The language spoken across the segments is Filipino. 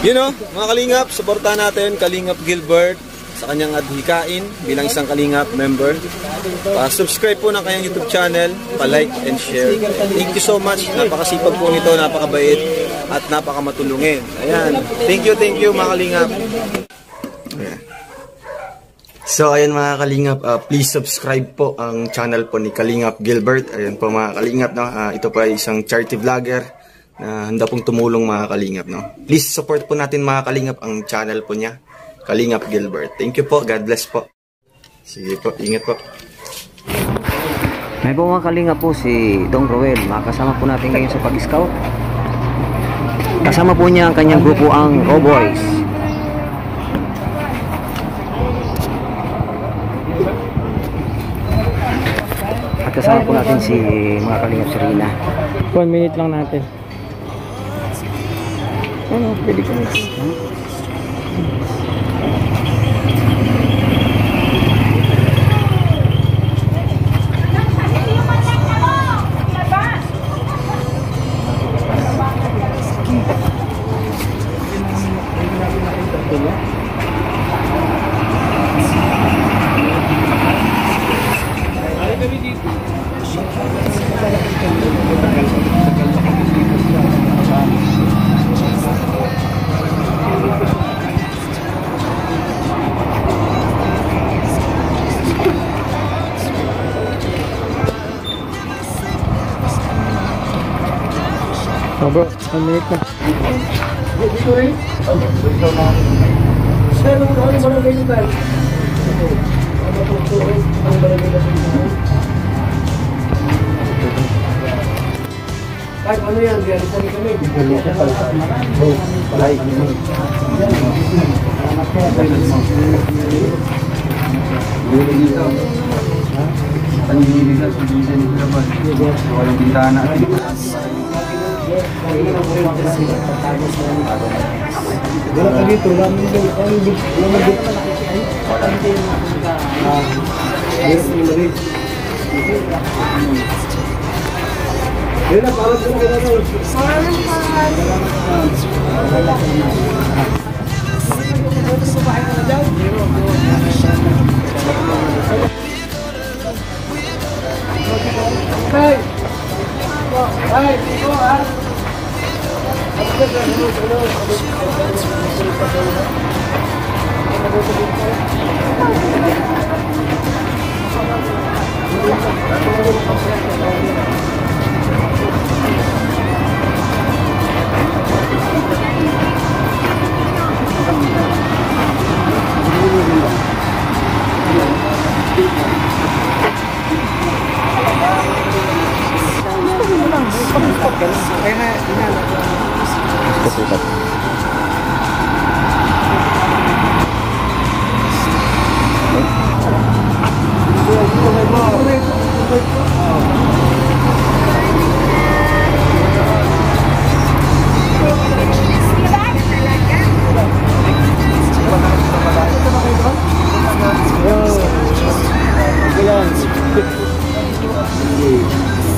You know, mga Kalingap, supportahan natin Kalingap Gilbert sa kanyang adhikain bilang isang Kalingap member. Subscribe po ng kanyang YouTube channel, pa-like and share. Thank you so much. Napakasipag po nito, napakabait at napakamatulungin. Ayan. Thank you mga Kalingap. Ayan. So ayan mga Kalingap, please subscribe po ang channel po ni Kalingap Gilbert. Ayan po mga Kalingap, no? Ito po ay isang charity vlogger na handa pong tumulong mga Kalingap, no? Please support po natin mga Kalingap ang channel po niya, Kalingap Gilbert. Thank you po, God bless po. Sige po, ingat po. May po mga Kalingap po si Dong Roel, makasama po natin ngayon sa pag-scout. Kasama po niya ang kanyang grupo, ang Cowboys. At kasama po natin si mga Kalingap Serena. 1 minute lang natin. Ano, pwede ko na. Oh bro, 1 minute na. Kahit ano yan, realisan kami. Wala ka dito,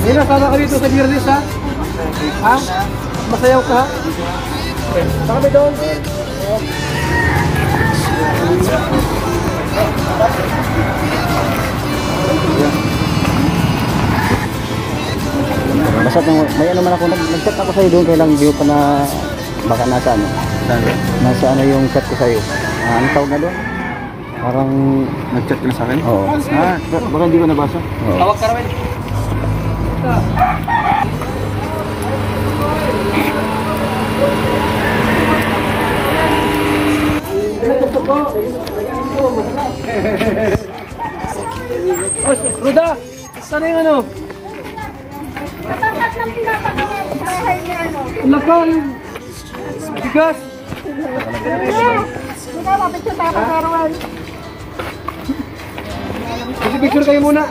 Nina, sama ka dito sa Birnis, ha? Ha? Masayaw ka, ha? Saka may doon. Basta may ano man ako, nag-chat ako sa'yo doon, kailang di pa na baka nasa ano. Nasa ano yung chat ko sa'yo. Anong tawag na doon? Parang Nag-chat ka na sa akin? oo. Baka hindi ko nabasa. Tawag ka rin. Ruda, sana yung ano? Matapat lang pinapagawa ang bahay niya, ano? Laka, yung bigas. Hindi ka mapicture tayo pa karoon. Picture kayo muna.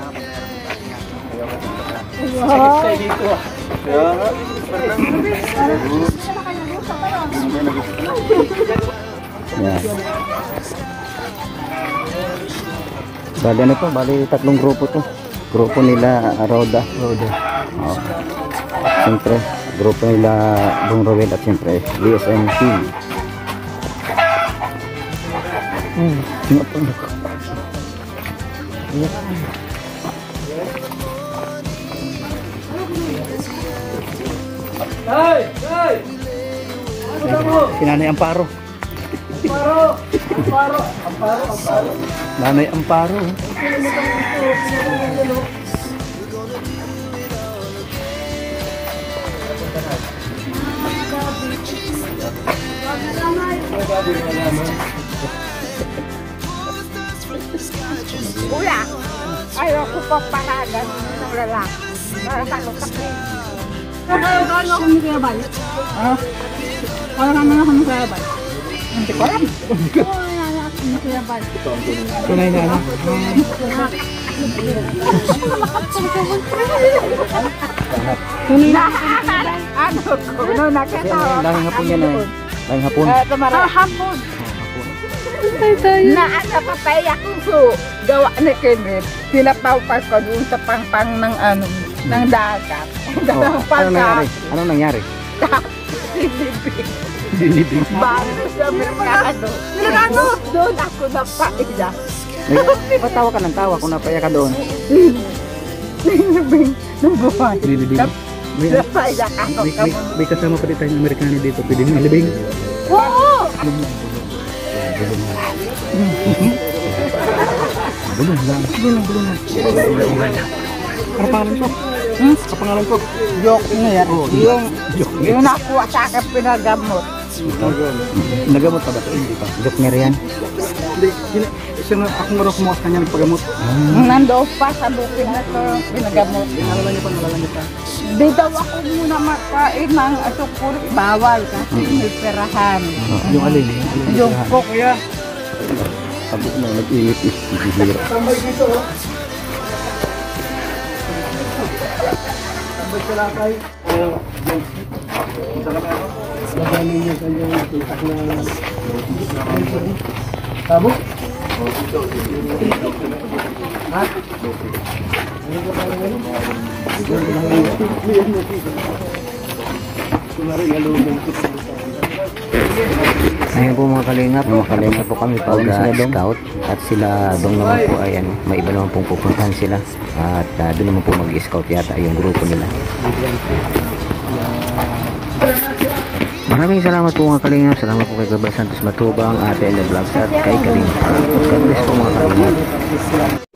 Wow. Dito ah. Yeah. Bali ano to? Bali tatlong grupo to. Grupo nila Roda. Oh. Siyempre, grupo nila Dong Roel at siyempre DSM team. Tinapon ako. Hey! Hey! Ano mo? Si Nanay Amparo. Amparo! Nanay Amparo. Kuya, ayaw ko pa paragan ng lalaki. Para talo ka rin. Ayaw ka ano akong mikirabal? Ha? Ayaw ka ano akong mikirabal? Hindi ko alam. Oo, ayaw akong mikirabal. Tunay na ano. Ano ko? Ano nakatawa? Lahing hapon yan eh. Lahing hapon. Hapon. Na ano patay ako so gawa ni Kenneth. Pinapaupas ko doon sa pangpang ng ano ng dagat. Dalawang pangka. Anong nangyari? Bago sa merkado. Merkado? Doon ako napaiyak. Ba't tawa ka ng tawa kung napaya ka doon? Nilibing ng buhay. Nilibing? Napaiyak ako. May kasama pa rin tayong Amerikano dito. Pwede mo nilibing? Oo! Bulong lang. Kapangalan ko. Kapangalan ko. Joke na yan. Yung nakuha sa akin pinagamot. Nagamot pa ba ito? Hindi pa. Jokner yan? Hindi. Siya na ako nga kumuha sa kanya nagpagamot. Nandoon pa sa bukid na to pinagamot. Nalala niyo pa. Di daw ako muna makain ng asukuri. Bawal kasi may perahan. Yung alin? Yung cook. Kuya, Sabi ko na nag-init eh. Bihira. tambay dito oh. Tambay sa lakay. Magaling niya kanyang itak na tabo? Ha? Ayan po mga kalingap po kami pag scout at sila dong naman po ayan, may iba naman pong pupuntahan sila at doon naman po mag-scout yata yung grupo nila. Maraming salamat po mga kalingap, salamat po kay Gabriel Santos Matubang, Ate Ella Vlogs at kay Kaling. God bless po mga kalingap.